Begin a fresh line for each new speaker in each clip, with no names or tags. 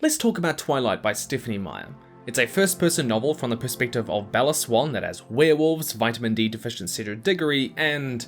Let's talk about Twilight by Stephanie Meyer. It's a first-person novel from the perspective of Bella Swan that has werewolves, vitamin D deficient Cedric Diggory, and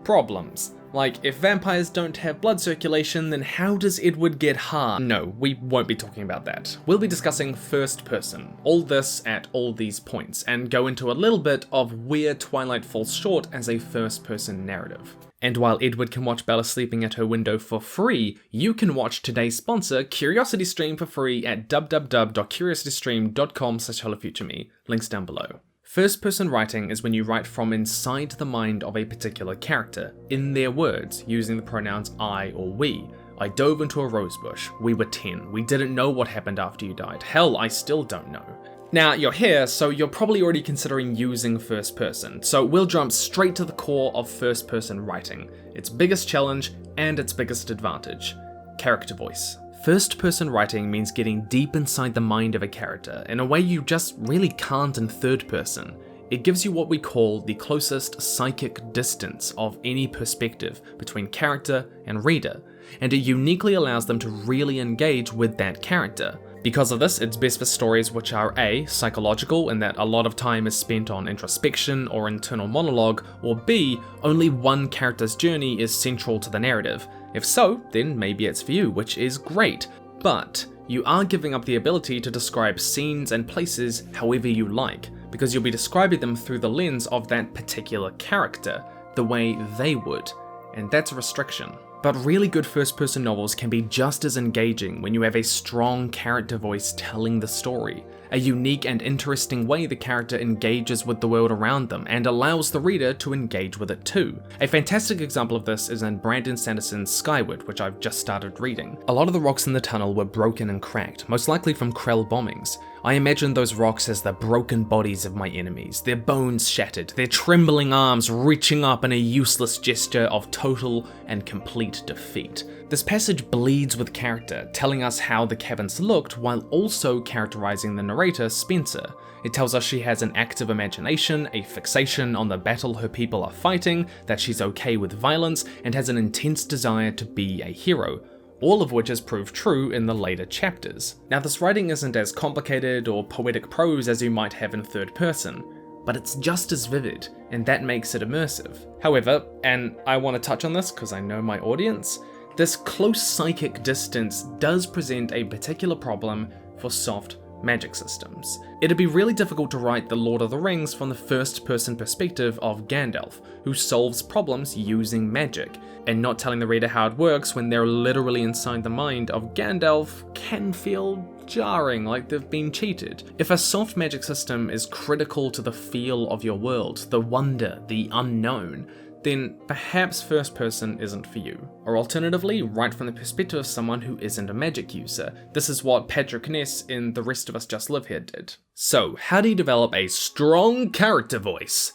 problems. Like, if vampires don't have blood circulation, then how does Edward get hard? No, we won't be talking about that. We'll be discussing first person, all this at all these points, and go into a little bit of where Twilight falls short as a first-person narrative. And while Edward can watch Bella sleeping at her window for free, you can watch today's sponsor, CuriosityStream, for free at www.curiositystream.com/hellofutureme, links down below. First-person writing is when you write from inside the mind of a particular character, in their words, using the pronouns I or we. I dove into a rosebush. We were 10. We didn't know what happened after you died. Hell, I still don't know. Now, you're here, so you're probably already considering using first person, so we'll jump straight to the core of first person writing, its biggest challenge and its biggest advantage: character voice. First person writing means getting deep inside the mind of a character in a way you just really can't in third person. It gives you what we call the closest psychic distance of any perspective between character and reader, and it uniquely allows them to really engage with that character. Because of this, it's best for stories which are A, psychological in that a lot of time is spent on introspection or internal monologue, or B, only one character's journey is central to the narrative. If so, then maybe it's for you, which is great, but you are giving up the ability to describe scenes and places however you like, because you'll be describing them through the lens of that particular character, the way they would, and that's a restriction. But really good first-person novels can be just as engaging when you have a strong character voice telling the story, a unique and interesting way the character engages with the world around them and allows the reader to engage with it too. A fantastic example of this is in Brandon Sanderson's Skyward, which I've just started reading. A lot of the rocks in the tunnel were broken and cracked, most likely from Krell bombings. I imagine those rocks as the broken bodies of my enemies, their bones shattered, their trembling arms reaching up in a useless gesture of total and complete defeat. This passage bleeds with character, telling us how the cabins looked while also characterizing the narrator, Spencer. It tells us she has an active imagination, a fixation on the battle her people are fighting, that she's okay with violence, and has an intense desire to be a hero. All of which is proved true in the later chapters. Now, this writing isn't as complicated or poetic prose as you might have in third person, but it's just as vivid, and that makes it immersive. However, and I want to touch on this because I know my audience, this close psychic distance does present a particular problem for soft magic systems. It'd be really difficult to write The Lord of the Rings from the first-person perspective of Gandalf, who solves problems using magic, and not telling the reader how it works when they're literally inside the mind of Gandalf can feel jarring, like they've been cheated. If a soft magic system is critical to the feel of your world, the wonder, the unknown, then perhaps first person isn't for you. Or alternatively, write from the perspective of someone who isn't a magic user. This is what Patrick Ness in The Rest of Us Just Live Here did. So, how do you develop a strong character voice?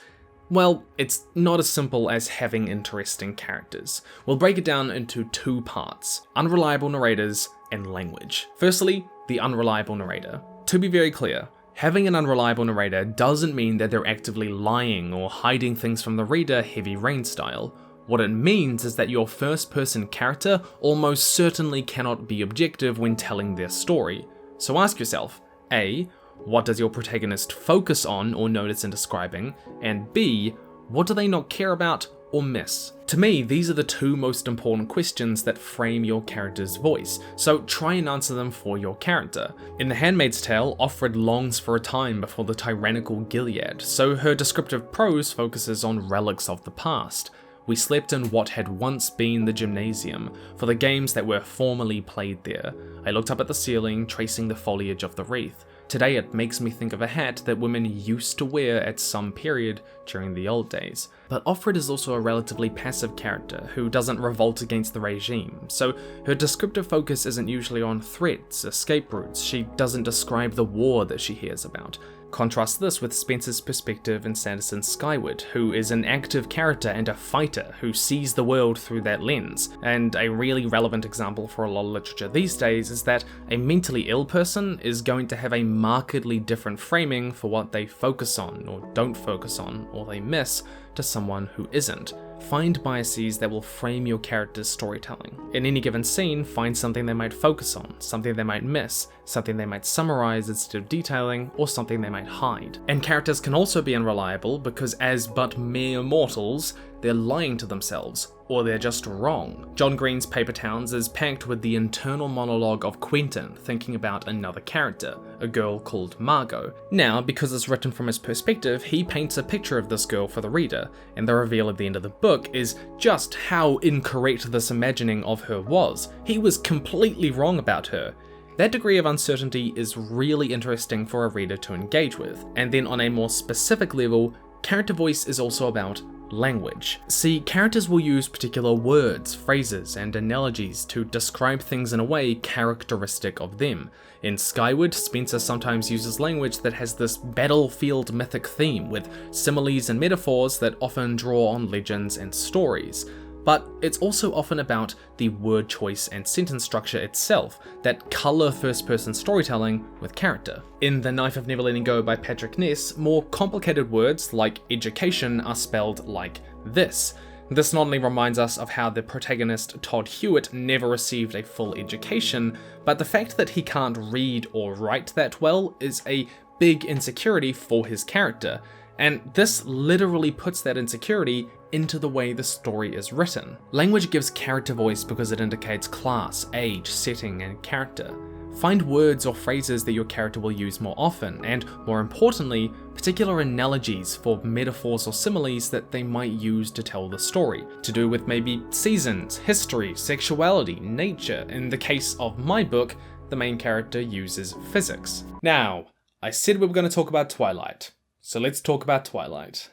Well, it's not as simple as having interesting characters. We'll break it down into two parts: unreliable narrators and language. Firstly, the unreliable narrator. To be very clear, having an unreliable narrator doesn't mean that they're actively lying or hiding things from the reader, Heavy Rain style. What it means is that your first-person character almost certainly cannot be objective when telling their story. So ask yourself, A, what does your protagonist focus on or notice in describing? And B, what do they not care about or miss? To me, these are the two most important questions that frame your character's voice, so try and answer them for your character. In The Handmaid's Tale, Offred longs for a time before the tyrannical Gilead, so her descriptive prose focuses on relics of the past. We slept in what had once been the gymnasium, for the games that were formerly played there. I looked up at the ceiling, tracing the foliage of the wreath. Today it makes me think of a hat that women used to wear at some period during the old days. But Offred is also a relatively passive character who doesn't revolt against the regime, so her descriptive focus isn't usually on threats, escape routes. She doesn't describe the war that she hears about. Contrast this with Spencer's perspective in Sanderson's Skyward, who is an active character and a fighter who sees the world through that lens. And a really relevant example for a lot of literature these days is that a mentally ill person is going to have a markedly different framing for what they focus on, or don't focus on, or they miss, to someone who isn't. find biases that will frame your character's storytelling. In any given scene, find something they might focus on, something they might miss, something they might summarize instead of detailing, or something they might hide. And characters can also be unreliable because as but mere mortals, they're lying to themselves, or they're just wrong. John Green's Paper Towns is packed with the internal monologue of Quentin thinking about another character, a girl called Margot. Now, because it's written from his perspective, he paints a picture of this girl for the reader, and the reveal at the end of the book is just how incorrect this imagining of her was. He was completely wrong about her. That degree of uncertainty is really interesting for a reader to engage with. And then on a more specific level, character voice is also about language. See, characters will use particular words, phrases, and analogies to describe things in a way characteristic of them. In Skyward, Spencer sometimes uses language that has this battlefield mythic theme, with similes and metaphors that often draw on legends and stories. But it's also often about the word choice and sentence structure itself that colour first-person storytelling with character. In The Knife of Never Letting Go by Patrick Ness, more complicated words like education are spelled like this. This not only reminds us of how the protagonist Todd Hewitt never received a full education, but the fact that he can't read or write that well is a big insecurity for his character. And this literally puts that insecurity into the way the story is written. Language gives character voice because it indicates class, age, setting, and character. Find words or phrases that your character will use more often, and more importantly, particular analogies for metaphors or similes that they might use to tell the story, to do with maybe seasons, history, sexuality, nature. In the case of my book, the main character uses physics. Now, I said we were going to talk about Twilight. So let's talk about Twilight.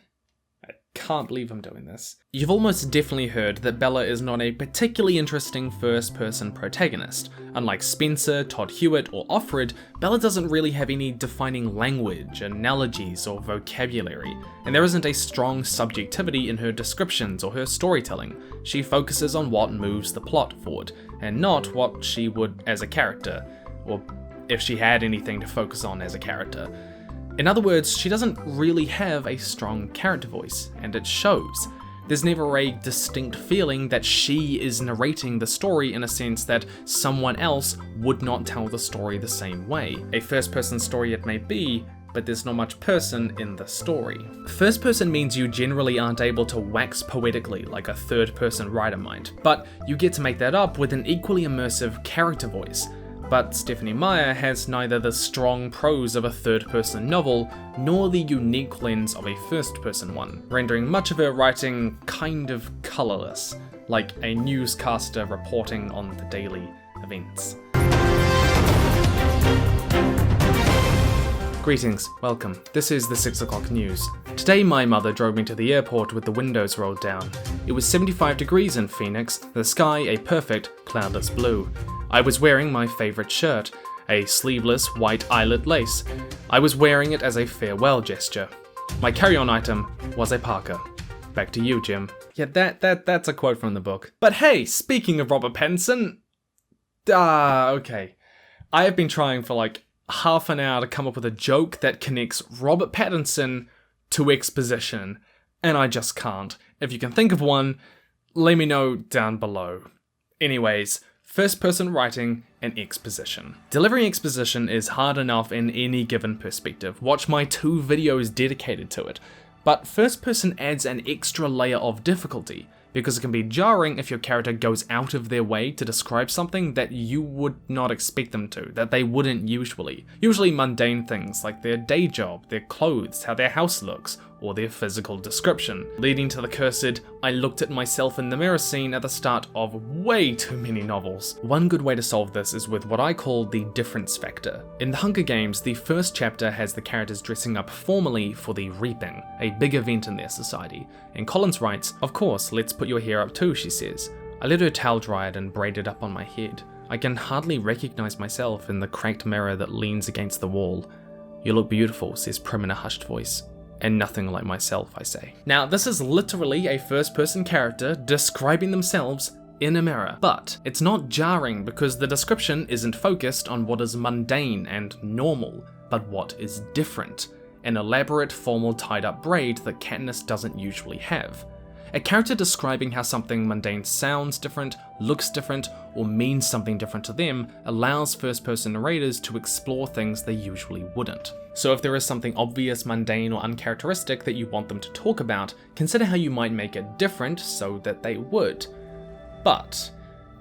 I can't believe I'm doing this. You've almost definitely heard that Bella is not a particularly interesting first-person protagonist. Unlike Spencer, Todd Hewitt, or Offred, Bella doesn't really have any defining language, analogies, or vocabulary, and there isn't a strong subjectivity in her descriptions or her storytelling. She focuses on what moves the plot forward, and not what she would as a character, or if she had anything to focus on as a character. In other words, she doesn't really have a strong character voice, and it shows. There's never a distinct feeling that she is narrating the story in a sense that someone else would not tell the story the same way. A first-person story it may be, but there's not much person in the story. First person means you generally aren't able to wax poetically like a third-person writer might, but you get to make that up with an equally immersive character voice. But Stephenie Meyer has neither the strong prose of a third-person novel, nor the unique lens of a first-person one, rendering much of her writing kind of colourless, like a newscaster reporting on the daily events. Greetings, welcome. This is the 6 o'clock news. Today my mother drove me to the airport with the windows rolled down. It was 75 degrees in Phoenix, the sky a perfect cloudless blue. I was wearing my favourite shirt, a sleeveless white eyelet lace. I was wearing it as a farewell gesture. My carry-on item was a parka. Back to you, Jim. Yeah, that's a quote from the book. But hey, speaking of Robert Pattinson... okay. I have been trying for like half an hour to come up with a joke that connects Robert Pattinson to Exposition, and I just can't. If you can think of one, let me know down below. Anyways, first-person writing and exposition. Delivering exposition is hard enough in any given perspective. Watch my 2 videos dedicated to it. But first-person adds an extra layer of difficulty, because it can be jarring if your character goes out of their way to describe something that you would not expect them to, that they wouldn't usually. Usually mundane things like their day job, their clothes, how their house looks, or their physical description, leading to the cursed "I looked at myself in the mirror" scene at the start of way too many novels. One good way to solve this is with what I call the difference factor. In The Hunger Games, the first chapter has the characters dressing up formally for the Reaping, a big event in their society, and Collins writes, "Of course, let's put your hair up too," she says. I let her towel dry it and braid it up on my head. I can hardly recognize myself in the cracked mirror that leans against the wall. "You look beautiful," says Prim in a hushed voice. "And nothing like myself," I say. Now, this is literally a first-person character describing themselves in a mirror, but it's not jarring because the description isn't focused on what is mundane and normal, but what is different, an elaborate, formal, tied-up braid that Katniss doesn't usually have. A character describing how something mundane sounds different, looks different, or means something different to them allows first-person narrators to explore things they usually wouldn't. So if there is something obvious, mundane, or uncharacteristic that you want them to talk about, consider how you might make it different so that they would. But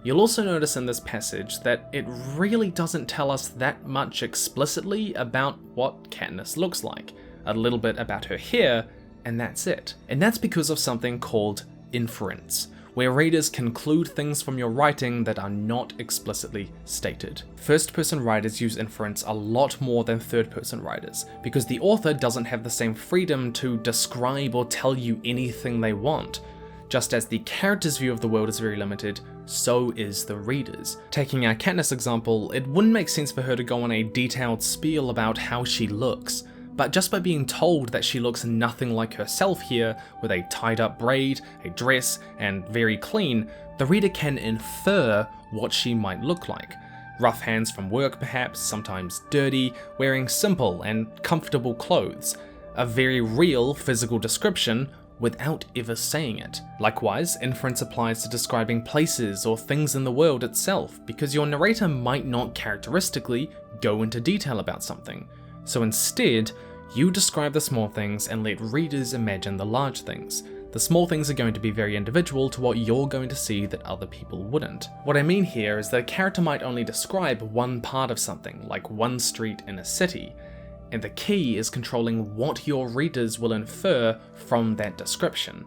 you'll also notice in this passage that it really doesn't tell us that much explicitly about what Katniss looks like. A little bit about her hair, and that's it. And that's because of something called inference, where readers conclude things from your writing that are not explicitly stated. First-person writers use inference a lot more than third-person writers, because the author doesn't have the same freedom to describe or tell you anything they want. Just as the character's view of the world is very limited, so is the reader's. Taking our Katniss example, it wouldn't make sense for her to go on a detailed spiel about how she looks, but just by being told that she looks nothing like herself here, with a tied up braid, a dress, and very clean, the reader can infer what she might look like. Rough hands from work perhaps, sometimes dirty, wearing simple and comfortable clothes. A very real physical description without ever saying it. Likewise, inference applies to describing places or things in the world itself, because your narrator might not characteristically go into detail about something. So instead, you describe the small things and let readers imagine the large things. The small things are going to be very individual to what you're going to see that other people wouldn't. What I mean here is that a character might only describe one part of something, like one street in a city, and the key is controlling what your readers will infer from that description.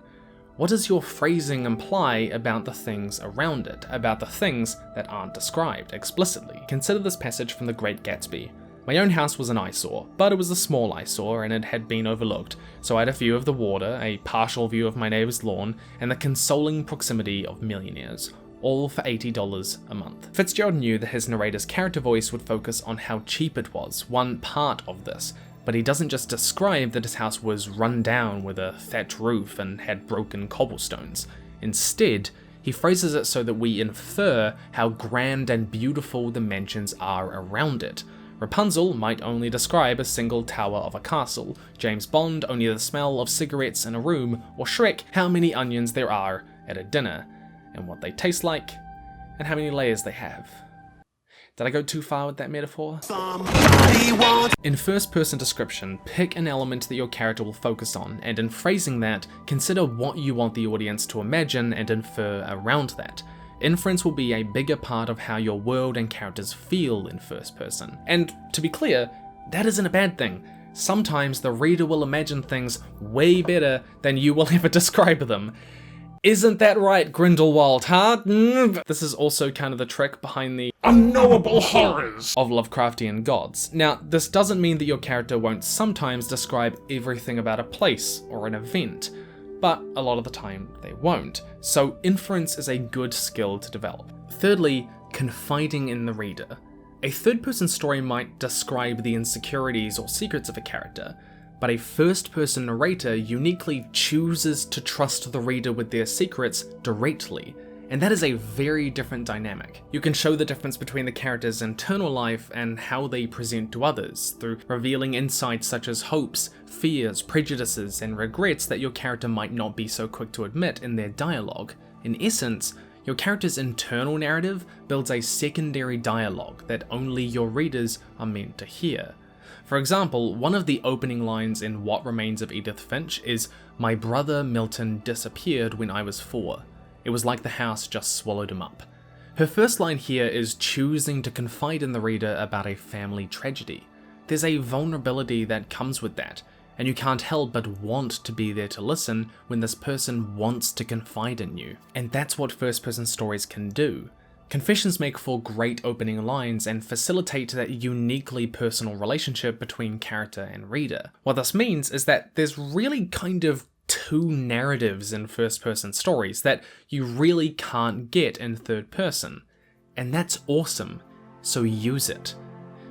What does your phrasing imply about the things around it, about the things that aren't described explicitly? Consider this passage from The Great Gatsby. My own house was an eyesore, but it was a small eyesore and it had been overlooked, so I had a view of the water, a partial view of my neighbour's lawn, and the consoling proximity of millionaires, all for $80 a month. Fitzgerald knew that his narrator's character voice would focus on how cheap it was, one part of this, but he doesn't just describe that his house was run down with a thatch roof and had broken cobblestones. Instead, he phrases it so that we infer how grand and beautiful the mansions are around it. Rapunzel might only describe a single tower of a castle, James Bond only the smell of cigarettes in a room, or Shrek how many onions there are at a dinner, and what they taste like, and how many layers they have. Did I go too far with that metaphor? In first-person description, pick an element that your character will focus on, and in phrasing that, consider what you want the audience to imagine and infer around that. Inference will be a bigger part of how your world and characters feel in first person. And to be clear, that isn't a bad thing. Sometimes the reader will imagine things way better than you will ever describe them. Isn't that right, Grindelwald, huh? This is also kind of the trick behind the unknowable horrors of Lovecraftian gods. Now, this doesn't mean that your character won't sometimes describe everything about a place or an event, but a lot of the time they won't, so inference is a good skill to develop. Thirdly, confiding in the reader. A third-person story might describe the insecurities or secrets of a character, but a first-person narrator uniquely chooses to trust the reader with their secrets directly, and that is a very different dynamic. You can show the difference between the character's internal life and how they present to others, through revealing insights such as hopes, fears, prejudices, and regrets that your character might not be so quick to admit in their dialogue. In essence, your character's internal narrative builds a secondary dialogue that only your readers are meant to hear. For example, one of the opening lines in What Remains of Edith Finch is, "My brother Milton disappeared when I was 4. It was like the house just swallowed him up." Her first line here is choosing to confide in the reader about a family tragedy. There's a vulnerability that comes with that, and you can't help but want to be there to listen when this person wants to confide in you. And that's what first-person stories can do. Confessions make for great opening lines and facilitate that uniquely personal relationship between character and reader. What this means is that there's really kind of two narratives in first-person stories that you really can't get in third person. And that's awesome, so use it.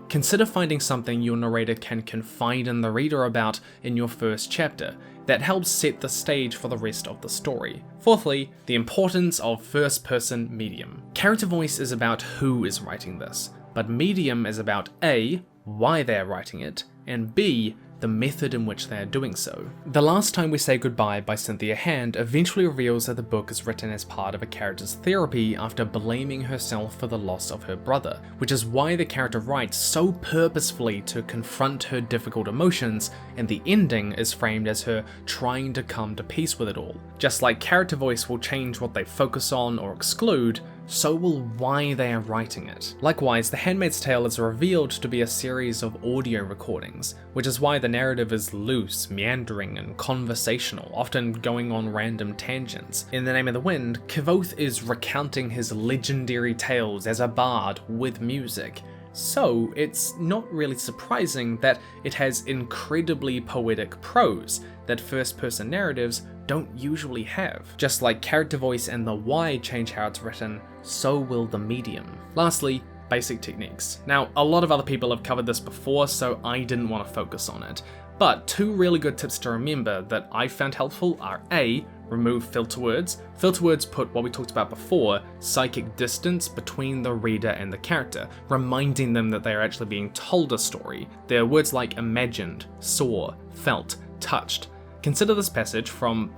Consider finding something your narrator can confide in the reader about in your first chapter that helps set the stage for the rest of the story. Fourthly, the importance of first-person medium. Character voice is about who is writing this, but medium is about A, why they're writing it, and B, the method in which they are doing so. The Last Time We Say Goodbye by Cynthia Hand eventually reveals that the book is written as part of a character's therapy after blaming herself for the loss of her brother, which is why the character writes so purposefully to confront her difficult emotions, and the ending is framed as her trying to come to peace with it all. Just like character voice will change what they focus on or exclude, so will why they are writing it. Likewise, The Handmaid's Tale is revealed to be a series of audio recordings, which is why the narrative is loose, meandering, and conversational, often going on random tangents. In The Name of the Wind, Kvothe is recounting his legendary tales as a bard with music. So it's not really surprising that it has incredibly poetic prose that first-person narratives don't usually have. Just like character voice and the why change how it's written, so will the medium. Lastly, basic techniques. Now, a lot of other people have covered this before, so I didn't want to focus on it. But two really good tips to remember that I found helpful are A, remove filter words. Filter words put what we talked about before, psychic distance between the reader and the character, reminding them that they are actually being told a story. There are words like imagined, saw, felt, touched. Consider this passage from,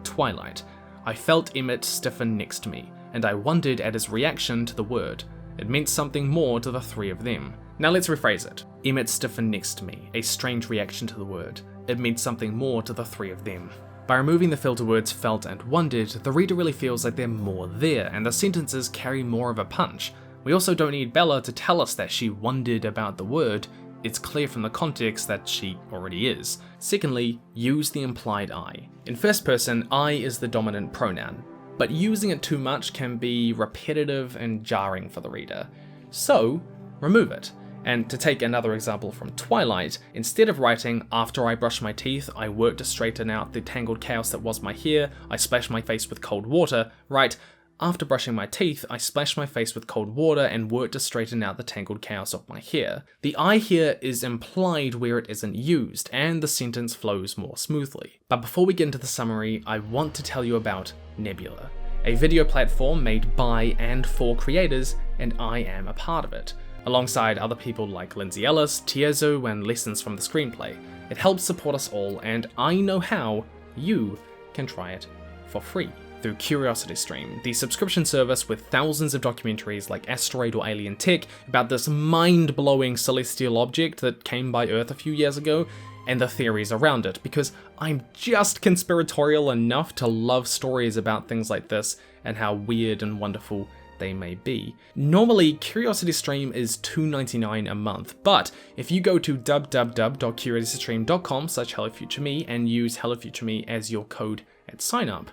Twilight. I felt Emmett stiffen next to me, and I wondered at his reaction to the word. It meant something more to the three of them. Now let's rephrase it. Emmett stiffened next to me, a strange reaction to the word. It meant something more to the three of them. By removing the filter words felt and wondered, the reader really feels like they're more there, and the sentences carry more of a punch. We also don't need Bella to tell us that she wondered about the word. It's clear from the context that she already is. Secondly, use the implied I. In first person, I is the dominant pronoun, but using it too much can be repetitive and jarring for the reader. So, remove it. And to take another example from Twilight, instead of writing, after I brushed my teeth, I worked to straighten out the tangled chaos that was my hair, I splashed my face with cold water, write, after brushing my teeth, I splashed my face with cold water and worked to straighten out the tangled chaos of my hair. The I here is implied where it isn't used, and the sentence flows more smoothly. But before we get into the summary, I want to tell you about Nebula, a video platform made by and for creators, and I am a part of it, alongside other people like Lindsay Ellis, Tiezo, and Lessons from the Screenplay. It helps support us all, and I know how you can try it for free. Through CuriosityStream, the subscription service with thousands of documentaries like Asteroid or Alien Tech about this mind-blowing celestial object that came by Earth a few years ago, and the theories around it, because I'm just conspiratorial enough to love stories about things like this and how weird and wonderful they may be. Normally, CuriosityStream is $2.99 a month, but if you go to www.curiositystream.com/HelloFutureMe and use HelloFutureMe as your code at sign-up,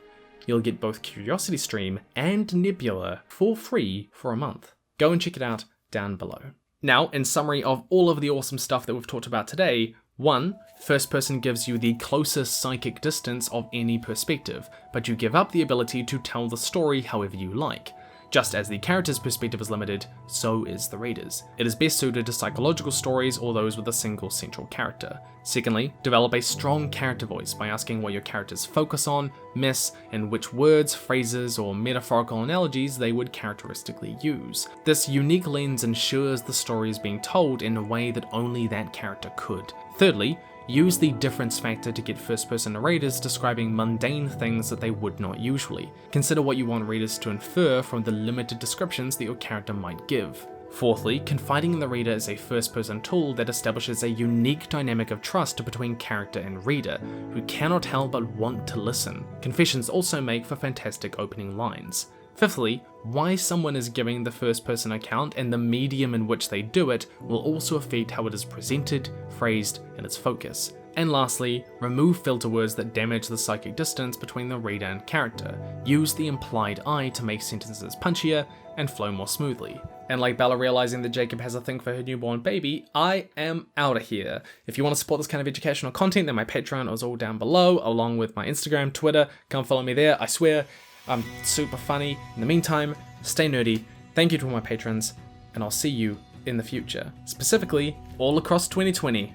you'll get both CuriosityStream and Nebula for free for a month. Go and check it out down below. Now, in summary of all of the awesome stuff that we've talked about today, 1. First person gives you the closest psychic distance of any perspective, but you give up the ability to tell the story however you like. Just as the character's perspective is limited, so is the reader's. It is best suited to psychological stories or those with a single central character. Secondly, develop a strong character voice by asking what your characters focus on, miss, and which words, phrases, or metaphorical analogies they would characteristically use. This unique lens ensures the story is being told in a way that only that character could. Thirdly, use the difference factor to get first-person narrators describing mundane things that they would not usually. Consider what you want readers to infer from the limited descriptions that your character might give. Fourthly, confiding in the reader is a first-person tool that establishes a unique dynamic of trust between character and reader, who cannot help but want to listen. Confessions also make for fantastic opening lines. Fifthly, why someone is giving the first-person account and the medium in which they do it will also affect how it is presented, phrased, and its focus. And lastly, remove filter words that damage the psychic distance between the reader and character. Use the implied I to make sentences punchier and flow more smoothly. And like Bella realizing that Jacob has a thing for her newborn baby, I am out of here. If you want to support this kind of educational content, then my Patreon is all down below, along with my Instagram, Twitter. Come follow me there, I swear. I'm super funny. In the meantime, stay nerdy. Thank you to all my patrons, and I'll see you in the future. Specifically, all across 2020.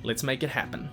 Let's make it happen.